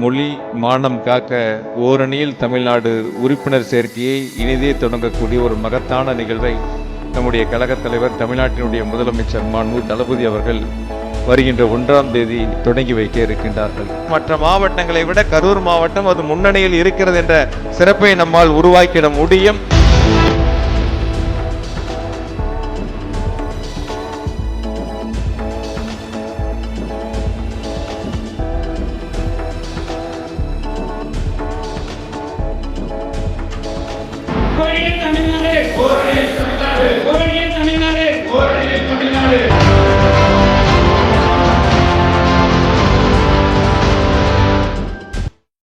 மொழி மானம் காக்க ஓரணியில் தமிழ்நாடு உறுப்பினர் சேர்க்கையை இனிதே தொடங்கக்கூடிய ஒரு மகத்தான நிகழ்வை நம்முடைய கழகத் தலைவர் தமிழ்நாட்டினுடைய முதலமைச்சர் மாண்பு தளபதி அவர்கள் வருகின்ற 1ஆம் தேதி தொடங்கி வைக்க இருக்கின்றார்கள். மற்ற மாவட்டங்களை விட கரூர் மாவட்டம் அது முன்னணியில் இருக்கிறது என்ற சிறப்பை நம்மால் உருவாக்கிட முடியும். தமிழ்நாடு